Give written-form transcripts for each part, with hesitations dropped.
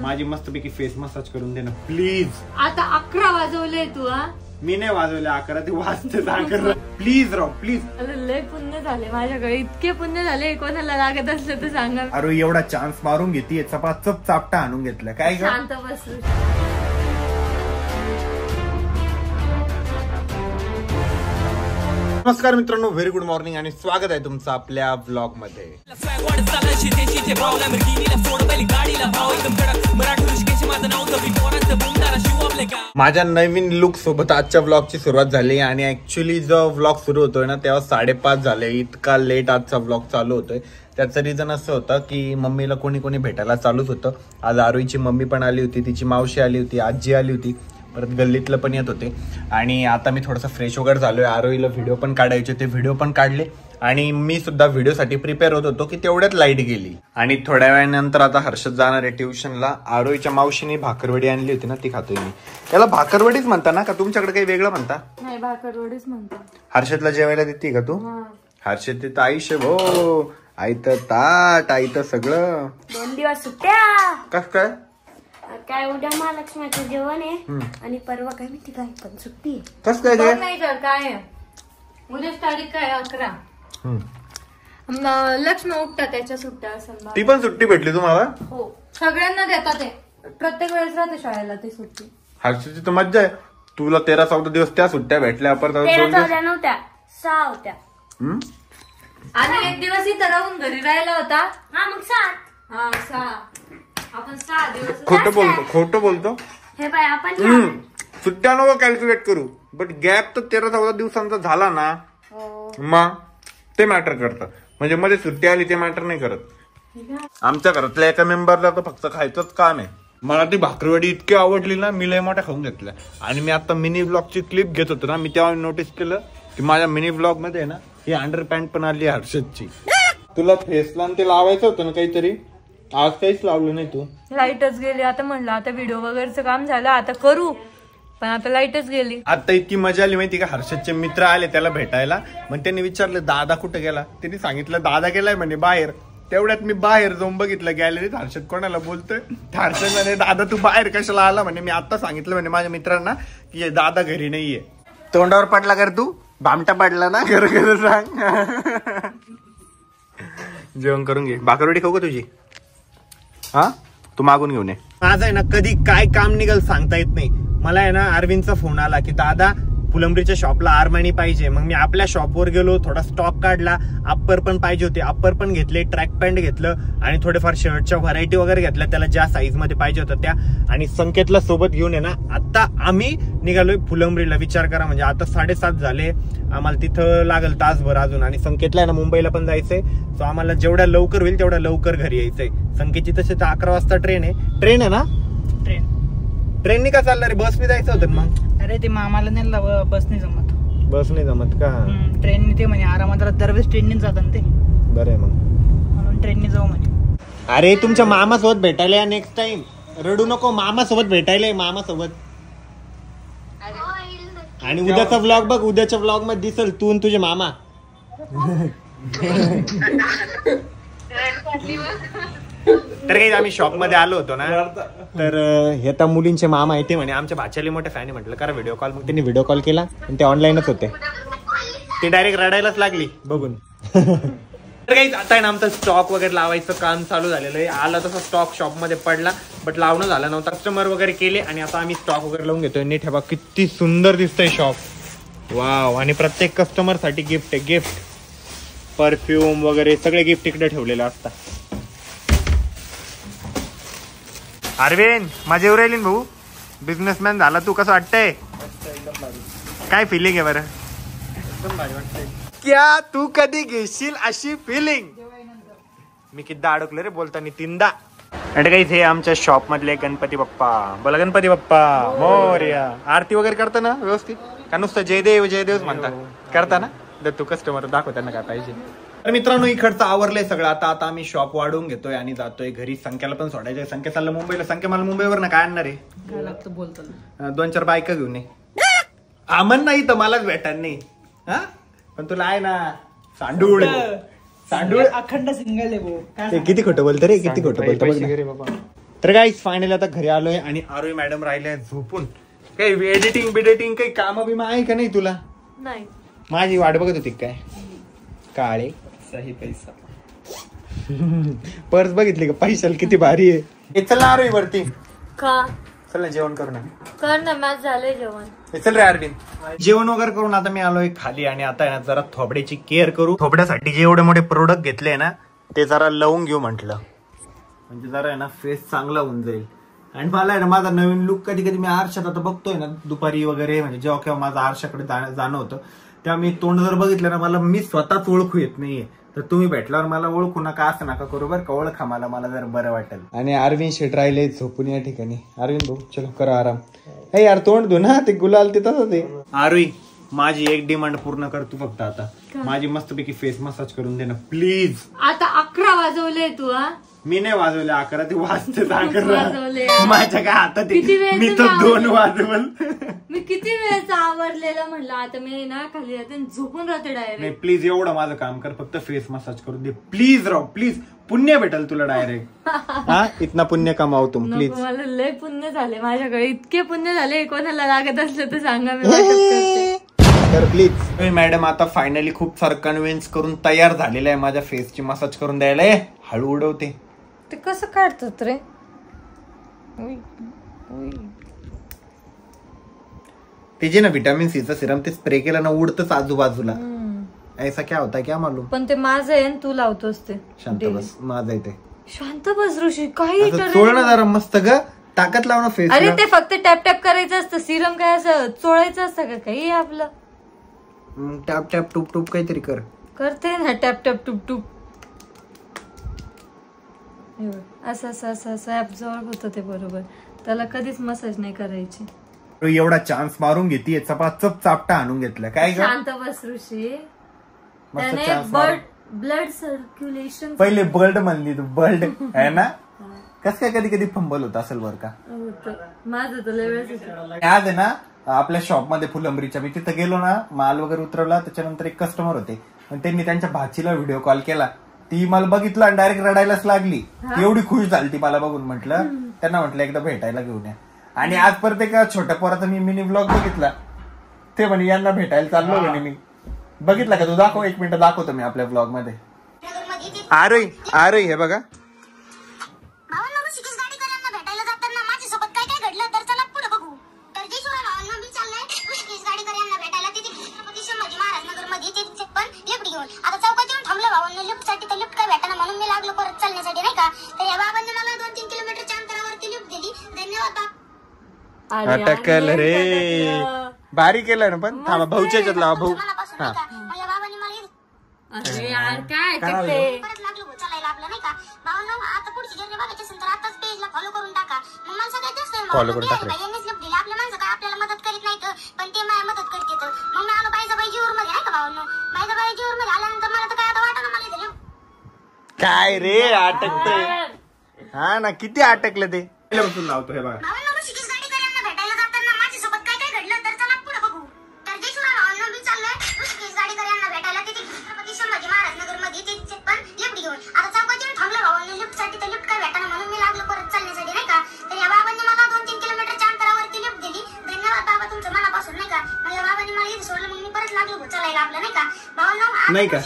माझी मस्तपैकी face massage करून दे ना प्लीज. आता 11 वाजवले तू. मी नाही वाजवले 11, ते वाजते. Please Rao please. अरे लय पुण्य झाले माझ्याकडे, इतके पुण्य झाले. कोणाला लागत असलं तर सांगा. अरे एवढा चान्स मारून घेते, चपाचप चापटा आणून घेतला काय. शांत बस. नमस्कार मित्रांनो, व्हेरी गुड मॉर्निंग आणि स्वागत आहे तुमचं आपल्या ब्लॉग मध्ये. माझ्या नवीन लुक सोबत आजच्या ब्लॉगची सुरुवात झाली आणि ऍक्च्युली जो ब्लॉग सुरू होतोय ना तेव्हा 5:30 झाले. इतका लेट आजचा ब्लॉग चालू होतोय. त्याचं रिझन असं होतं की मम्मीला कोणी भेटायला चालूच होतं. आज आरोहीची मम्मी पण आली होती, तिची मावशी आली होती, आजी आली होती, परत गल्लीतलं पण येत होते. आणि आता मी थोडासा फ्रेश वगैरे झालोय. आरोहीला व्हिडिओ पण काढायचे, ते व्हिडिओ पण काढले आणि मी सुद्धा व्हिडिओसाठी प्रिपेअर होत होतो की तेवढ्यात लाईट गेली. आणि थोड्या वेळानंतर आता हर्षद जाणार आहे ट्युशनला. आरोहीच्या मावशीने भाकरवडी आणली होती ना, ती खातोय मी. त्याला भाकरवडीच म्हणता ना का तुमच्याकडे काही वेगळं म्हणता? नाही, भाकरवडीच म्हणता. हर्षदला जेवायला देते का तू? हर्षद तिथं आयुष्य भो आईत ताट आईत सगळं. 2 दिवस सुट्ट्या. कस काय काय उद्या महालक्ष्मीचं जेवण आहे आणि परवा काय माहिती काय पण सुट्टी आहे. कस काय नाही तर काय उद्याच तारीख काय 11. लक्ष्मी उठतात त्याच्या सुट्ट्या असेल. ती पण सुट्टी भेटली तुम्हाला? हो, सगळ्यांना देतात ते. प्रत्येक वेळेस राहते शाळेला ती सुट्टी. हर्षदची तर मज्जा आहे. तुला 13-14 दिवस त्या सुट्ट्या भेटल्या. परत 13-14 नव्हत्या, 6 होत्या. आणि एक दिवस इथं राहून घरी राहिला होता. हा मग 7. 6. आपण 6 दिवस. खोटं बोलतो. हे बाय आपण सुट्ट्या नको कॅल्क्युलेट करू, बट गॅप तर 13-14 दिवसांचा झाला ना मग ते मॅटर करतं. म्हणजे मध्ये सुट्टी आली ते मॅटर नाही करत. आमच्या घरातल्या एका मेंबरला तर फक्त खायचंच काम आहे. मला ती भाकरवडी इतकी आवडली ना, मी लय मोठ्या खाऊन घेतल्या. आणि मी आता मिनी ब्लॉगची क्लिप घेत होतो ना, मी तेव्हा नोटीस केलं की माझ्या मिनी ब्लॉग मध्ये ना ही अंडर पॅन्ट पण आली हर्षदची. तुला फेसला ते लावायचं होतं ना काहीतरी, आज काहीच लावलं नाही तू. लाईटच गेली. आता म्हणलं आता व्हिडिओ वगैरेचं काम झालं आता करू, पण आता लाईटच गेली. आता इतकी मजा आली माहिती का, हर्षदचे मित्र आले त्याला भेटायला. मग त्यांनी विचारलं दादा कुठे गेला, त्यांनी सांगितलं दादा गेलाय म्हणे बाहेर. तेवढ्यात मी बाहेर जाऊन बघितलं गॅलरीत हर्षद कोणाला बोलतोय. हर्षद म्हणे दादा तू बाहेर कशाला आला म्हणे. मी आता सांगितलं म्हणे माझ्या मित्रांना की दादा घरी नाहीये. तोंडावर पडला कर तू, भामटा पडला ना, खरं सांग. जेवण करून घे. भाकरवडी खाऊ का तुझी? हा, तू मागून घेऊन ये. माझं आहे ना कधी काय काम निघाल सांगता येत नाही. मला आहे ना अरविंदचा फोन आला की दादा फुलंब्रीच्या शॉपला आरमानी पाहिजे. मग मी आपल्या शॉपवर गेलो, थोडा स्टॉक काढला. अप्पर पण पाहिजे होते, अप्पर पण घेतले, ट्रॅक पॅन्ट घेतलं आणि थोडेफार शर्टच्या व्हरायटी वगैरे घेतल्या त्याला ज्या साईज मध्ये पाहिजे होत्या त्या. आणि संकेतला सोबत घेऊन आहे ना आता आम्ही निघालोय फुलंब्रीला. विचार करा, म्हणजे आता 7:30 झाले. आम्हाला तिथं लागल तासभर अजून. आणि संकेतला आहे ना मुंबईला पण जायचंय. सो आम्हाला जेवढ्या लवकर होईल तेवढ्या लवकर घरी यायचंय. संकेतची तसे तर 11 वाजता ट्रेन आहे ना. ट्रेननी का चालणार रे? बसने जायचं होतं मग. अरे ते मामाला नाही, बस नाही जमत. बस नाही जमत का? ट्रेननी ते म्हणे आरामात दरवेळेस ट्रेननी जातात ते. बरं आहे मग, म्हणून ट्रेननी जाऊ म्हणे. अरे तुमच्या मामासोबत भेटायला या नेक्स्ट टाइम. रडू नको, मामासोबत भेटायला मामासोबत. आणि उद्याचा व्लॉग बघ, उद्याच्या व्लॉग मध्ये दिसल तू तुझे मामा. तर काही आम्ही शॉप मध्ये आलो होतो ना, तर हे तर मुलींचे मामा आहे ते म्हणे आमच्या भाच्याला मोठे फॅन आहे. म्हटलं करा व्हिडिओ कॉल. मग त्यांनी व्हिडिओ कॉल केला आणि ते ऑनलाईनच होते. ते डायरेक्ट रडायलाच लागली बघून. तर काही आता आहे ना आमचं स्टॉक वगैरे लावायचं काम चालू झालेलं आहे. आला तसा स्टॉक शॉप मध्ये पडला, बट लावणं झालं नव्हतं. कस्टमर वगैरे केले आणि आता आम्ही स्टॉक वगैरे लावून घेतोय. नीट हे बघ किती सुंदर दिसतंय शॉप. वाव. आणि प्रत्येक कस्टमर साठी गिफ्ट आहे. गिफ्ट, परफ्यूम वगैरे सगळे गिफ्ट इकडे ठेवलेले असतात. अरविंद मजा येऊ राहिली भाऊ, बिझनेसमॅन झाला तू. कसं वाटतंय? काय फिलिंग आहे बरं? एकदम भारी वाटतंय. क्या तू कधी घेशील अशी फिलिंग? मी किती अडकलो रे बोलताना 3दा. आणि काही हे आमच्या शॉप मधले गणपती बाप्पा. बोला गणपती बाप्पा मोरया. आरती वगैरे करता ना व्यवस्थित का नुसतं जयदेव जयदेव म्हणता? करता ना? तू कस्टमर दाखव त्यांना काय पाहिजे. तर मित्रांनो इकडचं आवरलंय सगळं. आता आम्ही शॉप वाढवून घेतोय आणि जातोय घरी. संख्याला पण सोडायचंय. संख्या चाललं मुंबईला. संख्या मला मुंबईवर ना काय आणणार आहे? बोलतो 2-4 बायका घेऊन ये. आमन नाही तर मलाच भेटायला नाही. हा पण तुला आहे ना सांडूळ अखंड सिंगल आहे. किती खोटं बोलतो रे, किती खोटं बोलतो. तर गाईस फायनली आता घरी आलोय आणि आरोही मॅडम राहिले झोपून. काही एडिटिंग बिडिटिंग काही काम बिमा आहे का नाही तुला? नाही. माझी वाट बघत होती काय? काळे सही पैसा. पर्स बघितली का? पैशाला किती भारी आहे. चल ना आरोही वरती, का चल ना जेवण करू ना. कर ना, माझं झालंय जेवण. चल रे आरविन. जेवण वगैरे करून आता मी आलोय खाली आणि आता आहे ना जरा थोबड्याची केअर करू. थोबड्यासाठी जे एवढे मोठे प्रोडक्ट घेतले ना ते जरा लावून घेऊ म्हटलं, म्हणजे जरा आहे ना फेस चांगला होऊन जाईल. आणि मला आहे ना माझा नवीन लुक कधी कधी मी आरशात आता बघतोय ना दुपारी वगैरे, म्हणजे जेव्हा केव्हा माझं आरशाकडे जाणं होतं तेव्हा मी तोंड जर बघितलं ना मला मी स्वतःच ओळखू येत नाहीये. तर तुम्ही भेटल्यावर मला ओळखू नका असं नका करू बरं का. ओळखा मला, मला जर बरं वाटेल. आणि अरविंद शेट राहिले झोपून या ठिकाणी. अरविंद भाऊ चलो करा आराम. हे यार तोंड धु ना, ते गुलाल ते तसंच आहे. आरोही माझी एक डिमांड पूर्ण कर तू फक्त आता. माझी मस्तपैकी फेस मसाज करून दे ना प्लीज. आता 11 वाजवले तू. हा मी नाही वाजवले 11, ते वाजते वाजवले. माझ्या काय हातात किती वेळ मी तर 2 वाजवल. मी किती वेळेचा आवरलेलं म्हणलं. आता मी ना खाली जाते झोपून राहते डायरेक्ट. नाही प्लीज एवढं माझं काम कर, फक्त फेस मसाज करून दे प्लीज राव प्लीज. पुण्य भेटल तुला डायरेक्ट. हा इतना पुण्य कमाव तुम प्लीज. मला लय पुण्य झाले माझ्याकडे, इतके पुण्य झाले. कोणाला लागत असलं तर सांगा, मी वाटप करते. तर प्लीज. मॅडम आता फायनली खूप सारं कन्व्हिन्स करून तयार झालेलं आहे माझ्या फेसची मसाज करून द्यायला. हळू उडवते. ते कसं काढतात रे? ते जे ना व्हिटॅमिन सीचं सिरम ते स्प्रे केलं ना उडतच आजूबाजूला. ऐसा क्या होता क्या मालूम. पण ते माझं आहे तू लावतोस ते. शांत बस, माझं आहे ते. शांत बस ऋषी, काही चोळ ना जरा मस्त ग, ताकद लाव ना फेस. अरे ते फक्त टॅप टॅप करायचं असतं. सिरम काय असं चोळायचं असतं का काही आपलं? टॅप टॅप टूप टूप काहीतरी कर. करते ना टॅप टॅप टूप टूप. असं असं असं असं ऍब्झॉर्ब होतं ते बरोबर. त्याला कधीच मसाज नाही करायची. एवढा चान्स मारून घेते चपाचप चापटा आणून घेतला काय. शांत बस ऋषी. त्याने ब्लड सर्क्युलेशन. पहिले बर्ड म्हणली तू, बर्ड आहे ना. कस काय कधी कधी फंबल होत असेल बर का. माझं तर लय वेळेस. आज आहे ना आपल्या शॉप मध्ये फुलंबरीच्या, मी तिथं गेलो ना माल वगैरे उतरवला. त्याच्यानंतर एक कस्टमर होते त्यांनी त्यांच्या भाचीला व्हिडिओ कॉल केला. ती मला बघितलं आणि डायरेक्ट रडायलाच लागली. एवढी खुश झाली ती मला बघून. म्हटलं त्यांना म्हटलं एकदा भेटायला घेऊन या. आणि आज परत एका छोट्या पोराचा मी मिनी ब्लॉग बघितला. ते म्हणे यांना भेटायला चाललो म्हणे मी. बघितला का तू? दाखव, 1 मिनिट दाखवतो मी आपल्या ब्लॉग मध्ये. आरोही हे बघा. आता चौकात येऊन थांबलं भावांना लिफ्ट साठी. तर लिफ्ट काय भेटाना म्हणून मी लागलो परत चालण्यासाठी नाही का. तर या बाबांनी मला 2-3 किलोमीटरच्या अंतरावरती लिफ्ट दिली. धन्यवाद बाबा. अटकल रे, भारी केलं ना. पण थांबा भाऊच्या याच्यात लावा भाऊ. माझ्या बाबांनी मला अरे यार काय परत लागलो चालायला आपलं नाही का. भावांना आता पुढची जर्नी बघायची असेल तर आताच पेजला फॉलो करून टाका. मग मला सगळ्यात जास्त फॉलो करून टाका. यांनीच लिफ्ट दिली. आपल्या माणसं काय आपल्याला मदत करीत नाही पण ते मला मदत करते. मग मी आलो बाईजाबाई जीवर मध्ये नाही का भावांना. बाईजाबाई जीवर मध्ये आल्यानंतर मला तर काय आता वाटत मला इथे काय रे अटकते. हा ना किती अटकलं ते. लावतो हे बघा. भावांना ऋषिकेश गाडीकरांना भेटायला जाताना माझ्यासोबत काय काय घडलं तर चला पुढे बघू. तर देशमुख भावांना मी चाललोय ऋषिकेश गाडीकरांना भेटायला. तिथे छत्रपती संभाजी महाराज नगर मध्ये ते पण लिफ्ट घेऊन. आता चौकात येऊन थांबलं भावांना लिफ्ट साठी. तर लिफ्ट काय भेटाना म्हणून मी लागलो परत चालण्यासाठी नाही का. तर या बाबांनी मला 2-3 किलोमीटरच्या अंतरावरती लिफ्ट दिली. धन्यवाद बाबा तुमचं मनापासून नाही का. माझ्या बाबांनी मला इथे सोडलं. मग मी परत लागलो चालायला आपलं नाही का. भावांना नाही का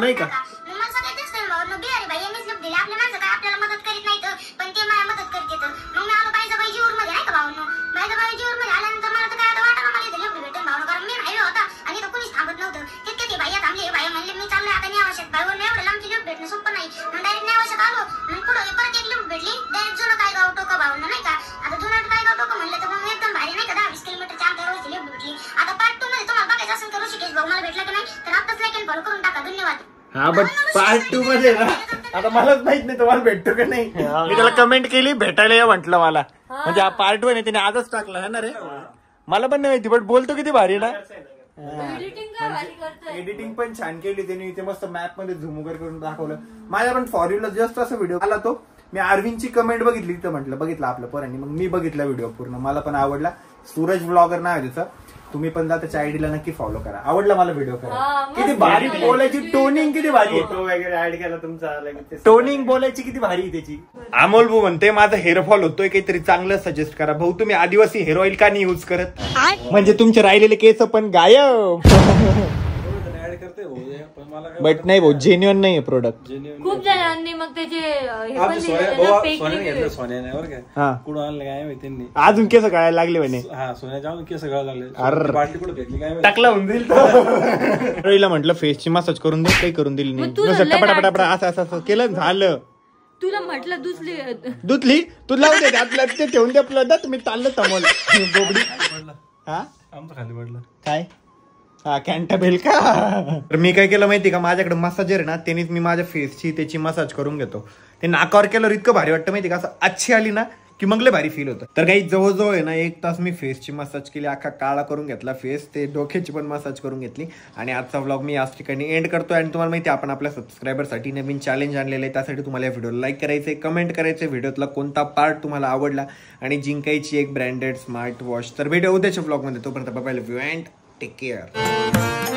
नाही का. मला सगळ्यात जास्त भावांना बिहारी भाई यांनीच लिफ्ट दिली. आपल्या माणसं काय आपल्याला मदत करीत नाही पण ते मला मदत करते. मग मी आलो बाईजाबाई जीवर मध्ये नाही का भावांना. बाईजाबाई जीवर मध्ये आल्यानंतर मला तर काय आता वाटत मला इथे लिफ्ट भेटेल भावना. कारण मी राहिलो होता आणि इथं कोणीच थांबत नव्हतं. तितके ते भाई थांबले. भाई म्हणले मी चाललोय आता नाही आवश्यक. भाईवर एवढं लांबची लिफ्ट भेटणं सोपं नाही. मग डायरेक्ट नाही आवश्यक आलो. मग पुढे परत एक लिफ्ट भेटली. डायरेक्ट जुनं काय गाव टोका भावना नाही का. आता जुनं काय गाव टोका म्हणलं तर मग एकदम भारी नाही का. 10-20 किलोमीटरच्या अंतरावरची लिफ्ट भेटली. आता पार्ट 2 मध्ये तुम्हाला बघायचं असेल तर ऋषिकेश भाऊ मला भेटला की नाही तर आताच लाईक आणि फॉलो करून टाका. धन्यवाद. हा बट पार्ट 2 मध्ये ना आता मलाच माहित नाही तुम्हाला भेटतो का नाही. मी त्याला कमेंट केली भेटायला या म्हटलं मला. म्हणजे हा पार्ट 1 आहे त्याने आजच टाकला है ना रे. मला पण नाही माहिती बट बोलतो किती भारी ना. एडिटिंग पण छान केली त्यांनी. ते मस्त मॅप मध्ये झूम वगैरे करून दाखवलं. माझ्या पण फॉर यूला जस्ट असा व्हिडिओ आला तो. मी अरविंदची कमेंट बघितली तर म्हटलं बघितलं आपलं पोरांनी. मग मी बघितला व्हिडिओ पूर्ण. मला पण आवडला. सूरज ब्लॉगर नाव आहे त्याचं. तुम्ही पण जा त्याच्या आयडीला नक्की फॉलो करा. आवडला मला व्हिडिओ हा, करा. मस्त किती भारी video बोलायची टोनिंग किती भारी आहे. फोटो वगैरे ऍड केला तुमचा टोनिंग बोलायची किती भारी आहे त्याची. अमोल भाऊ म्हणते माझा हेअरफॉल होतोय काहीतरी चांगलं सजेस्ट करा. भाऊ तुम्ही आदिवासी हेअर ऑइल का नाही युज करत म्हणजे तुमचे राहिलेले केस पण गायब. बट नाही भाऊ जेन्युअन नाही आहे प्रोडक्ट. खूप जणांनी मग त्याचे हे पण दिलेले ना, fake review. सोन्याने बरं काय हा कुठं आणलं काय माहिती त्यांनी. अजून केस गळायला लागले म्हणे. हा सोन्याच्या आणून केस गळायला लागले. अरे. बाटली कुठं फेकली काय माहिती. टाकला होऊन जाईल. म्हटलं फेसची मसाज करून दे काही करून दिली नाही. मग तू नुसतं लय टपाटपटापटा असं असं केलं झालं. तुला म्हटलं दुसरी दुधली तू लावू दे त्यातलं ते ठेवून दे आपलं दा तुम्ही चाललं तमोल बोबडी. हा आमचं खाली पडलं काय हा कॅन्टाबेल का. तर मी काय केलं माहिती का माझ्याकडे मसाजर आहे ना त्यांनीच मी माझ्या फेसची त्याची मसाज करून घेतो. ते नाकावर केल्यावर इतकं भारी वाटतं माहिती का असं अच्छी आली ना की मग लय भारी फील होतं. तर काही जवळजवळ आहे ना 1 तास मी फेसची मसाज केली. अख्खा काळा करून घेतला फेस. ते डोक्याची पण मसाज करून घेतली. आणि आजचा व्लॉग मी याच ठिकाणी एंड करतोय. आणि तुम्हाला माहिती आपण आपल्या सबस्क्रायबरसाठी नवीन चॅलेंज आणलेलं आहे. त्यासाठी तुम्हाला या व्हिडिओला लाईक करायचंय कमेंट करायचंय व्हिडिओतला कोणता पार्ट तुम्हाला आवडला आणि जिंकायची एक ब्रँडेड स्मार्ट वॉच. तर व्हिडिओ उद्याच्या व्लॉगमध्ये. तोपर्यंत bye bye love you and take care.